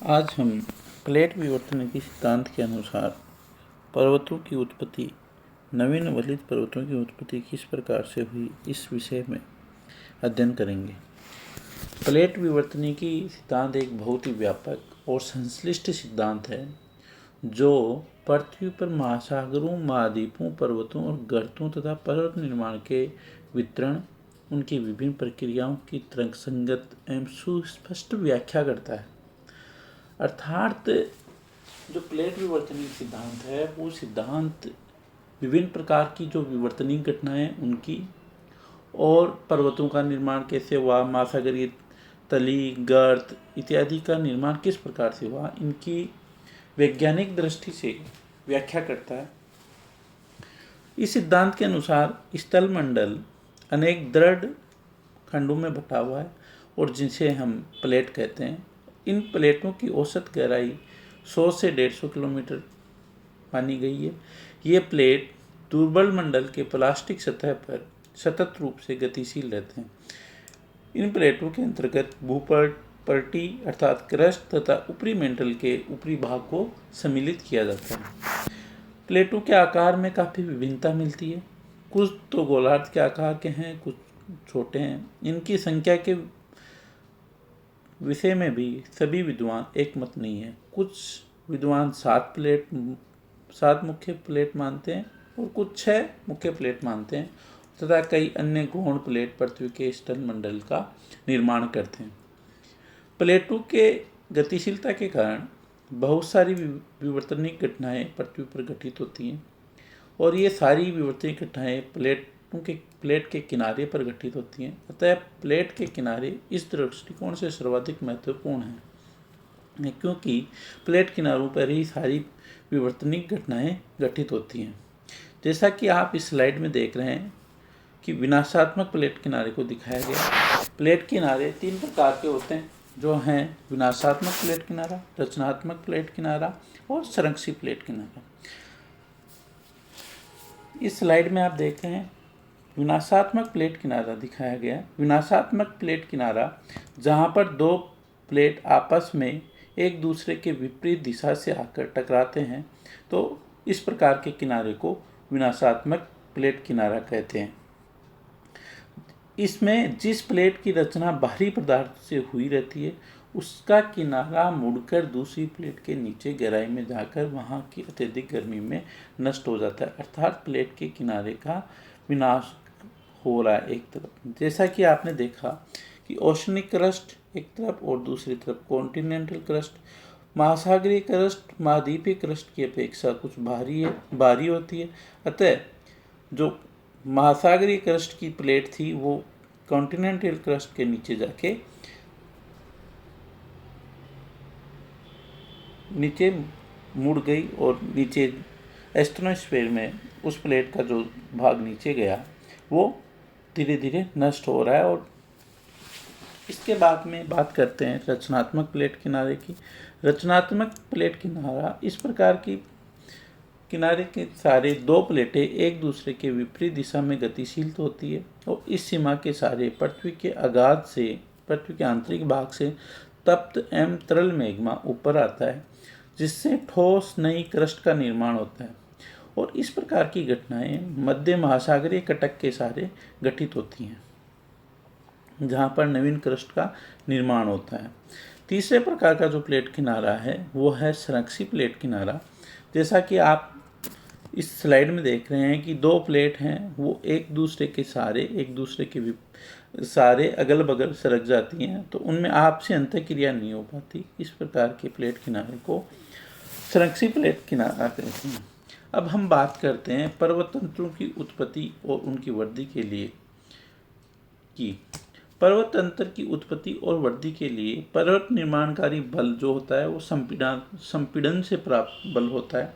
आज हम प्लेट विवर्तन के सिद्धांत के अनुसार पर्वतों की उत्पत्ति, नवीन वलित पर्वतों की उत्पत्ति किस प्रकार से हुई, इस विषय में अध्ययन करेंगे। प्लेट विवर्तनिकी सिद्धांत एक बहुत ही व्यापक और संश्लिष्ट सिद्धांत है जो पृथ्वी पर महासागरों, महाद्वीपों, पर्वतों और गर्तों तथा पर्वत निर्माण के वितरण, उनकी विभिन्न प्रक्रियाओं की तर्कसंगत एवं सुस्पष्ट व्याख्या करता है। अर्थात जो प्लेट विवर्तनिक सिद्धांत है वो सिद्धांत विभिन्न प्रकार की जो विवर्तनिक घटनाएं उनकी और पर्वतों का निर्माण कैसे हुआ, महासागरीय तली, गर्त इत्यादि का निर्माण किस प्रकार से हुआ, इनकी वैज्ञानिक दृष्टि से व्याख्या करता है। इस सिद्धांत के अनुसार स्थल मंडल अनेक दृढ़ खंडों में बटा हुआ है और जिसे हम प्लेट कहते हैं। इन प्लेटों की औसत गहराई 100 से 150 किलोमीटर मानी गई है। ये प्लेट दुर्बल मंडल के प्लास्टिक सतह पर सतत रूप से गतिशील रहते हैं। इन प्लेटों के अंतर्गत भूपट, पर्टी अर्थात क्रस्ट तथा ऊपरी मेंटल के ऊपरी भाग को सम्मिलित किया जाता है। प्लेटों के आकार में काफ़ी विभिन्नता मिलती है। कुछ तो गोलार्ध के आकार के हैं, कुछ छोटे हैं। इनकी संख्या के विषय में भी सभी विद्वान एक मत नहीं है। कुछ विद्वान 7 मुख्य प्लेट मानते हैं और कुछ 6 मुख्य प्लेट मानते हैं तथा कई अन्य गौण प्लेट पृथ्वी के स्थल मंडल का निर्माण करते हैं। प्लेटों के गतिशीलता के कारण बहुत सारी विवर्तनिक घटनाएं पृथ्वी पर घटित होती हैं और ये सारी विवर्तनिक घटनाएं प्लेट के किनारे पर घटित होती हैं। अतः प्लेट के किनारे इस दृष्टिकोण से सर्वाधिक महत्वपूर्ण है क्योंकि प्लेट किनारों पर ही सारी विवर्तनिक घटनाएं घटित होती हैं। जैसा कि आप इस स्लाइड में देख रहे हैं कि विनाशात्मक प्लेट किनारे को दिखाया गया। प्लेट किनारे 3 प्रकार के होते हैं जो हैं विनाशात्मक प्लेट किनारा, रचनात्मक प्लेट किनारा और संरक्षी प्लेट किनारा। इस स्लाइड में आप देख रहे हैं विनाशात्मक प्लेट किनारा दिखाया गया। विनाशात्मक प्लेट किनारा जहाँ पर 2 प्लेट आपस में एक दूसरे के विपरीत दिशा से आकर टकराते हैं, तो इस प्रकार के किनारे को विनाशात्मक प्लेट किनारा कहते हैं। इसमें जिस प्लेट की रचना बाहरी पदार्थ से हुई रहती है उसका किनारा मुड़कर दूसरी प्लेट के नीचे गहराई में जाकर वहाँ की अत्यधिक गर्मी में नष्ट हो जाता है। अर्थात प्लेट के किनारे का विनाश हो रहा है एक तरफ। जैसा कि आपने देखा कि ओशनिक क्रस्ट एक तरफ और दूसरी तरफ कॉन्टिनेंटल क्रस्ट, महासागरीय क्रस्ट महाद्वीपीय क्रस्ट की अपेक्षा कुछ भारी होती है। अतः जो महासागरीय क्रस्ट की प्लेट थी वो कॉन्टिनेंटल क्रस्ट के नीचे जाके नीचे मुड़ गई और नीचे एस्ट्रोनोस्फीयर में उस प्लेट का जो भाग नीचे गया वो धीरे धीरे नष्ट हो रहा है। और इसके बाद में बात करते हैं रचनात्मक प्लेट किनारे की। रचनात्मक प्लेट किनारा इस प्रकार की किनारे के सारे 2 प्लेटें एक दूसरे के विपरीत दिशा में गतिशील होती है और इस सीमा के सारे पृथ्वी के अगाध से, पृथ्वी के आंतरिक भाग से तप्त एवं तरल मैग्मा ऊपर आता है जिससे ठोस नई क्रस्ट का निर्माण होता है। और इस प्रकार की घटनाएं मध्य महासागरीय कटक के सारे घटित होती हैं जहाँ पर नवीन क्रस्ट का निर्माण होता है। तीसरे प्रकार का जो प्लेट किनारा है वो है संरक्षी प्लेट किनारा। जैसा कि आप इस स्लाइड में देख रहे हैं कि 2 प्लेट हैं वो एक दूसरे के सारे अगल बगल सरक जाती हैं तो उनमें आपसी अंतःक्रिया नहीं हो पाती। इस प्रकार के प्लेट किनारे को संरक्षी प्लेट किनारा कहते हैं। अब हम बात करते हैं पर्वत तंत्रों की उत्पत्ति और उनकी वृद्धि के लिए की। पर्वत तंत्र की उत्पत्ति और वृद्धि के लिए पर्वत निर्माणकारी बल जो होता है वो संपीड़न से प्राप्त बल होता है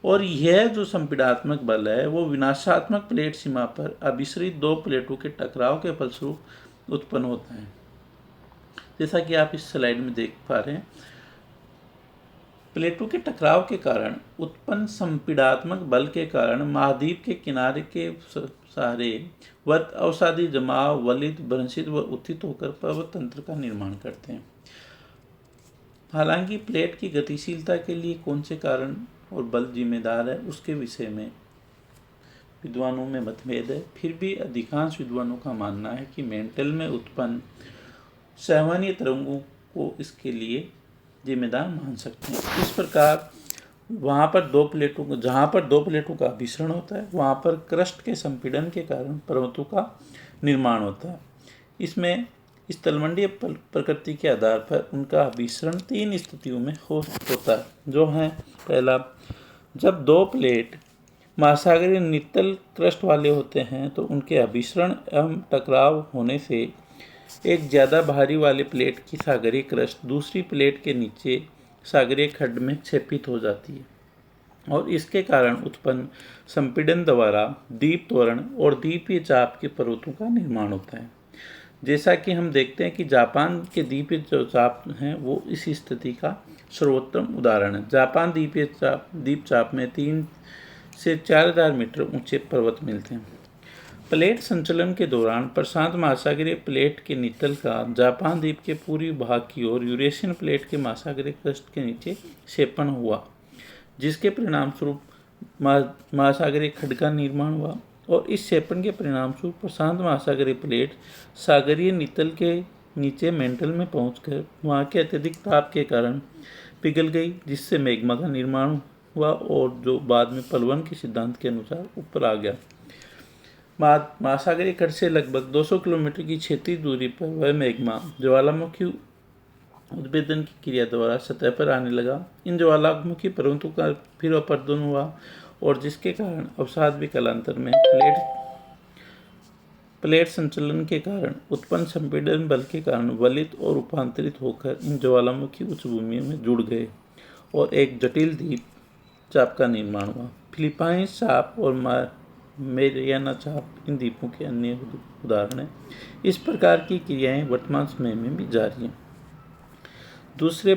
और यह जो संपीड़ात्मक बल है वो विनाशात्मक प्लेट सीमा पर अभिसरित 2 प्लेटों के टकराव के फलस्वरूप उत्पन्न होता है। जैसा कि आप इस स्लाइड में देख पा रहे हैं, प्लेटों के टकराव के कारण उत्पन्न संपीड़ात्मक बल के कारण महाद्वीप के किनारे के सारे वर्त अवसादी जमाव वलित, भ्रंशित व उत्थित होकर पर्वत तंत्र का निर्माण करते हैं। हालांकि प्लेट की गतिशीलता के लिए कौन से कारण और बल जिम्मेदार है उसके विषय में विद्वानों में मतभेद है। फिर भी अधिकांश विद्वानों का मानना है कि मेंटल में उत्पन्न संवहनीय तरंगों को इसके लिए जिम्मेदार मान सकते हैं। इस प्रकार जहाँ पर दो प्लेटों का अभिसरण होता है वहाँ पर क्रस्ट के संपीड़न के कारण पर्वतों का निर्माण होता है। इसमें स्थलमंडलीय प्रकृति के आधार पर उनका अभिसरण 3 स्थितियों में होता है, जो हैं: पहला, जब दो प्लेट महासागरीय नितल क्रस्ट वाले होते हैं तो उनके अभिसरण एवं टकराव होने से एक ज़्यादा भारी वाले प्लेट की सागरीय क्रस्ट दूसरी प्लेट के नीचे सागरीय खड्ड में क्षेपित हो जाती है और इसके कारण उत्पन्न संपीड़न द्वारा द्वीप त्वरण और द्वीपीय चाप के पर्वतों का निर्माण होता है। जैसा कि हम देखते हैं कि जापान के द्वीपीय जो चाप हैं वो इस स्थिति का सर्वोत्तम उदाहरण है। जापान द्वीप चाप में 3 से 4,000 मीटर ऊंचे पर्वत मिलते हैं। प्लेट संचलन के दौरान प्रशांत महासागरीय प्लेट के नितल का जापान द्वीप के पूर्वी भाग की ओर यूरेशियन प्लेट के महासागरीय क्रस्ट के नीचे क्षेपण हुआ, जिसके परिणाम स्वरूप महासागरीय खड्ड का निर्माण हुआ और इस क्षेपण के परिणाम स्वरूप प्रशांत महासागरीय प्लेट सागरीय नितल के नीचे मेंटल में पहुंचकर वहां के अत्यधिक ताप के कारण पिघल गई, जिससे मैग्मा का निर्माण हुआ और जो बाद में पलवन के सिद्धांत के अनुसार ऊपर आ गया। महासागरीय खड्ड से लगभग 200 किलोमीटर की क्षेत्रीय दूरी पर वह मैग्मा ज्वालामुखी उद्भेदन की क्रिया द्वारा सतह पर आने लगा। इन ज्वालामुखी पर्वतों का फिर अपरदन हुआ और जिसके कारण अवसाद भी कालांतर में प्लेट संचलन के कारण उत्पन्न संपीड़न बल के कारण वलित और रूपांतरित होकर इन ज्वालामुखी उच्च भूमि में जुड़ गए और एक जटिल द्वीप चाप का निर्माण हुआ। फिलीपाइंस चाप और मेरियाना चाप इन द्वीपों के अन्य उदाहरण हैं। इस प्रकार की क्रियाएं वर्तमान समय में भी जारी हैं। दूसरे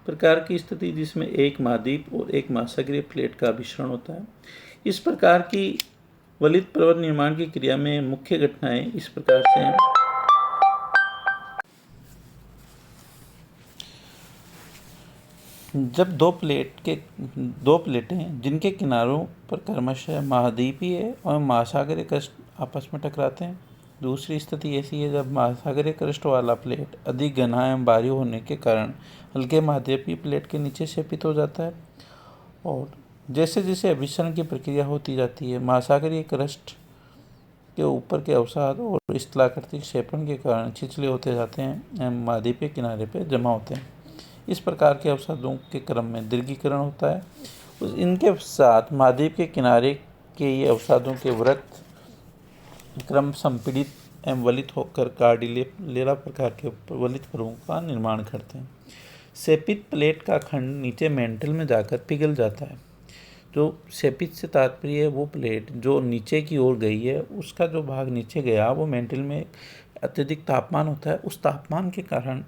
प्रकार की स्थिति जिसमें एक महाद्वीप और एक महासागरीय प्लेट का अभिसरण होता है। इस प्रकार की वलित पर्वत निर्माण की क्रिया में मुख्य घटनाएं इस प्रकार से हैं। जब दो प्लेटें जिनके किनारों पर क्रमशः महाद्वीपीय और महासागरीय क्रस्ट आपस में टकराते हैं। दूसरी स्थिति ऐसी है जब महासागरीय क्रस्ट वाला प्लेट अधिक घना एवं भारी होने के कारण हल्के महाद्वीपीय प्लेट के नीचे क्षेपित हो जाता है और जैसे जैसे अभिसरण की प्रक्रिया होती जाती है महासागरीय क्रस्ट के ऊपर के अवसाद और स्थलाकृतिक क्षेपण के कारण छिछले होते जाते हैं एवं महाद्वीपीय किनारे पर जमा होते हैं। इस प्रकार के अवसादों के क्रम में दीर्घीकरण होता है। इनके साथ महाद्वीप के किनारे के ये अवसादों के वृत्त क्रम संपीड़ित एवं वलित होकर कार्डिलेरा प्रकार के वलित पर्वतों का निर्माण करते हैं। क्षेपित प्लेट का खंड नीचे मेंटल में जाकर पिघल जाता है। जो क्षेपित से तात्पर्य है वो प्लेट जो नीचे की ओर गई है उसका जो भाग नीचे गया वो मेंटल में अत्यधिक तापमान होता है, उस तापमान के कारण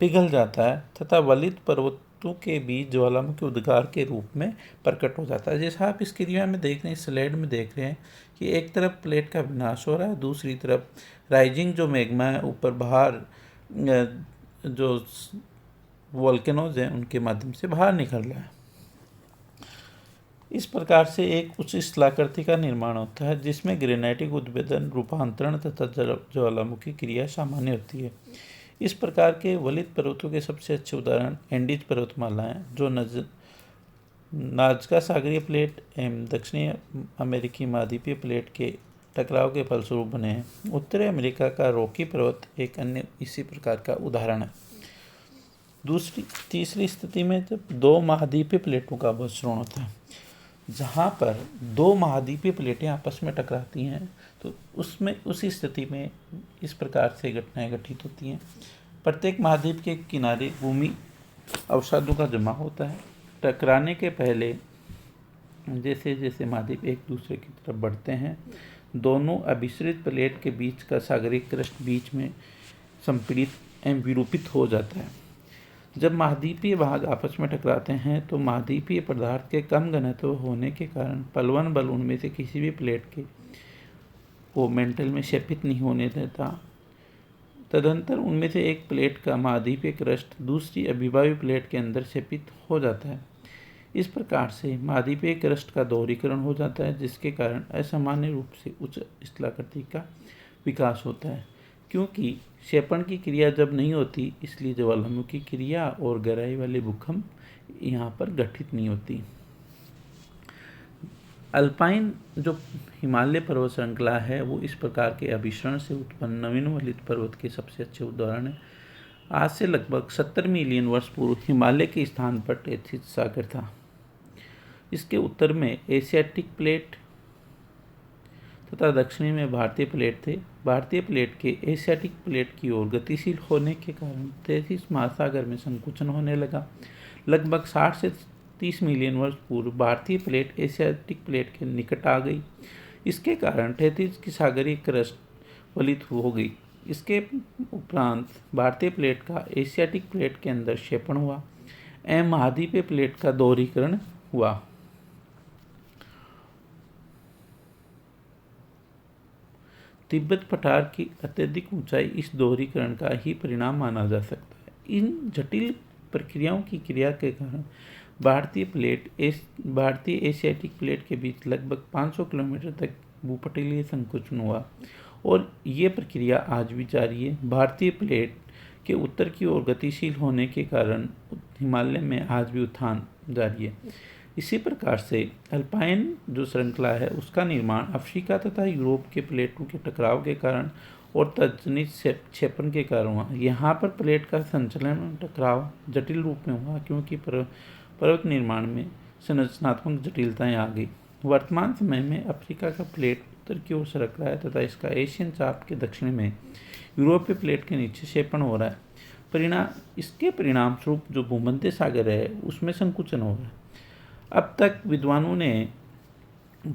पिघल जाता है तथा वलित पर्वतों के बीच ज्वालामुखी उद्गार के रूप में प्रकट हो जाता है। जैसा आप इस क्रिया में देख रहे हैं, स्लाइड में देख रहे हैं कि एक तरफ प्लेट का विनाश हो रहा है, दूसरी तरफ राइजिंग जो मैग्मा है ऊपर बाहर जो वोल्केनोज हैं उनके माध्यम से बाहर निकल रहा है। इस प्रकार से एक उच्च स्थलाकृति का निर्माण होता है जिसमें ग्रेनाइटिक उद्भेदन, रूपांतरण तथा ज्वालामुखी क्रिया सामान्य होती है। इस प्रकार के वलित पर्वतों के सबसे अच्छे उदाहरण एंडीज पर्वतमाला हैं जो नाजका सागरीय प्लेट एवं दक्षिणी अमेरिकी महाद्वीपीय प्लेट के टकराव के फलस्वरूप बने हैं। उत्तरी अमेरिका का रॉकी पर्वत एक अन्य इसी प्रकार का उदाहरण है। तीसरी स्थिति में जब दो महाद्वीपीय प्लेटों का अभिसरण होता है, जहाँ पर दो महाद्वीपीय प्लेटें आपस में टकराती हैं तो उसमें उसी स्थिति में इस प्रकार से घटनाएं घटित होती हैं। प्रत्येक महाद्वीप के किनारे भूमि अवसादों का जमा होता है। टकराने के पहले जैसे जैसे महाद्वीप एक दूसरे की तरफ बढ़ते हैं दोनों अभिसरित प्लेट के बीच का सागरीय क्रस्ट बीच में संपीड़ित एवं विरूपित हो जाता है। जब महाद्वीपीय भाग आपस में टकराते हैं तो महाद्वीपीय पदार्थ के कम घनत्व होने के कारण पलवन बल उनमें से किसी भी प्लेट को मेंटल में क्षेपित नहीं होने देता। तदनंतर उनमें से एक प्लेट का महाद्वीपीय क्रस्ट दूसरी अभिभावी प्लेट के अंदर क्षेपित हो जाता है। इस प्रकार से महाद्वीपीय क्रस्ट का दोहरीकरण हो जाता है, जिसके कारण असामान्य रूप से उच्च स्थलाकृति का विकास होता है। क्योंकि क्षेपण की क्रिया जब नहीं होती, इसलिए ज्वालामुखी क्रिया और गहराई वाले भूकंप यहाँ पर घटित नहीं होती। अल्पाइन जो हिमालय पर्वत श्रृंखला है, वो इस प्रकार के अभिसरण से उत्पन्न नवीन वलित पर्वत के सबसे अच्छे उदाहरण है। आज से लगभग 70 मिलियन वर्ष पूर्व हिमालय के स्थान पर टेथिस सागर था। इसके उत्तर में एशियाटिक प्लेट तथा दक्षिणी में भारतीय प्लेट थे। भारतीय प्लेट के एशियाटिक प्लेट की ओर गतिशील होने के कारण टेथिस महासागर में संकुचन होने लगा। लगभग 60 से 30 मिलियन वर्ष पूर्व भारतीय प्लेट एशियाटिक प्लेट के निकट आ गई। इसके कारण टेथिस की सागरीय क्रस्ट वलित हो गई। इसके उपरांत भारतीय प्लेट का एशियाटिक प्लेट के अंदर क्षेपण हुआ एवं महाद्वीपीय प्लेट का दोहरीकरण हुआ। तिब्बत पठार की अत्यधिक ऊंचाई इस दोहरीकरण का ही परिणाम माना जा सकता है। इन जटिल प्रक्रियाओं की क्रिया के कारण भारतीय एशियाटिक प्लेट के बीच लगभग 500 किलोमीटर तक भूपटलीय संकुचन हुआ और ये प्रक्रिया आज भी जारी है। भारतीय प्लेट के उत्तर की ओर गतिशील होने के कारण हिमालय में आज भी उत्थान जारी है। इसी प्रकार से अल्पाइन जो श्रृंखला है, उसका निर्माण अफ्रीका तथा यूरोप के प्लेटों के टकराव के कारण और तजनित क्षेपण के कारण हुआ। यहाँ पर प्लेट का संचलन टकराव जटिल रूप में हुआ, क्योंकि पर्वत निर्माण में संरचनात्मक जटिलताएं आ गई। वर्तमान समय में अफ्रीका का प्लेट उत्तर की ओर सरक रहा है तथा इसका एशियन चाप के दक्षिण में यूरोपीय प्लेट के नीचे क्षेपण हो रहा है। इसके परिणाम स्वरूप जो भूमध्य सागर है, उसमें संकुचन हो रहा है। अब तक विद्वानों ने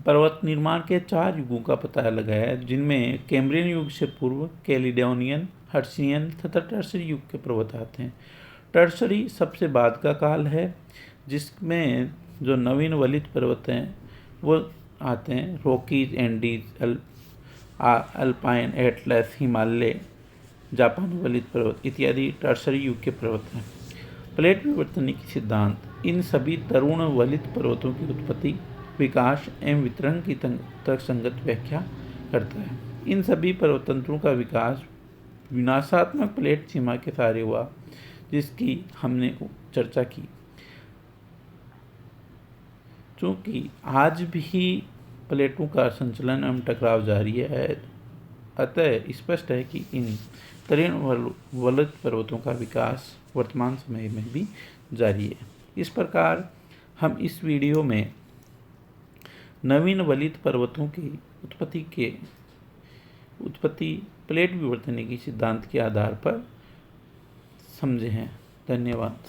पर्वत निर्माण के 4 युगों का पता लगाया है, जिनमें कैम्ब्रियन युग से पूर्व कैलिडोनियन, हर्सियन तथा टर्सरी युग के पर्वत आते हैं। टर्सरी सबसे बाद का काल है, जिसमें जो नवीन वलित पर्वत हैं वो आते हैं। Rockies, Andes, alpine, Atlas, Himalaya, जापानी वलित पर्वत इत्यादि टर्सरी युग के पर्वत हैं। प्लेट विवर्तनिक सिद्धांत इन सभी तरुण वलित पर्वतों की उत्पत्ति, विकास एवं वितरण की तर्कसंगत व्याख्या करता है। इन सभी पर्वतंत्रों का विकास विनाशात्मक प्लेट सीमा के सहारे हुआ, जिसकी हमने चर्चा की। चूँकि आज भी प्लेटों का संचलन एवं टकराव जारी है, अतः स्पष्ट है कि इन तरुण वलित पर्वतों का विकास वर्तमान समय में भी जारी है। इस प्रकार हम इस वीडियो में नवीन वलित पर्वतों की उत्पत्ति प्लेट विवर्तनिकी सिद्धांत के आधार पर समझे हैं। धन्यवाद।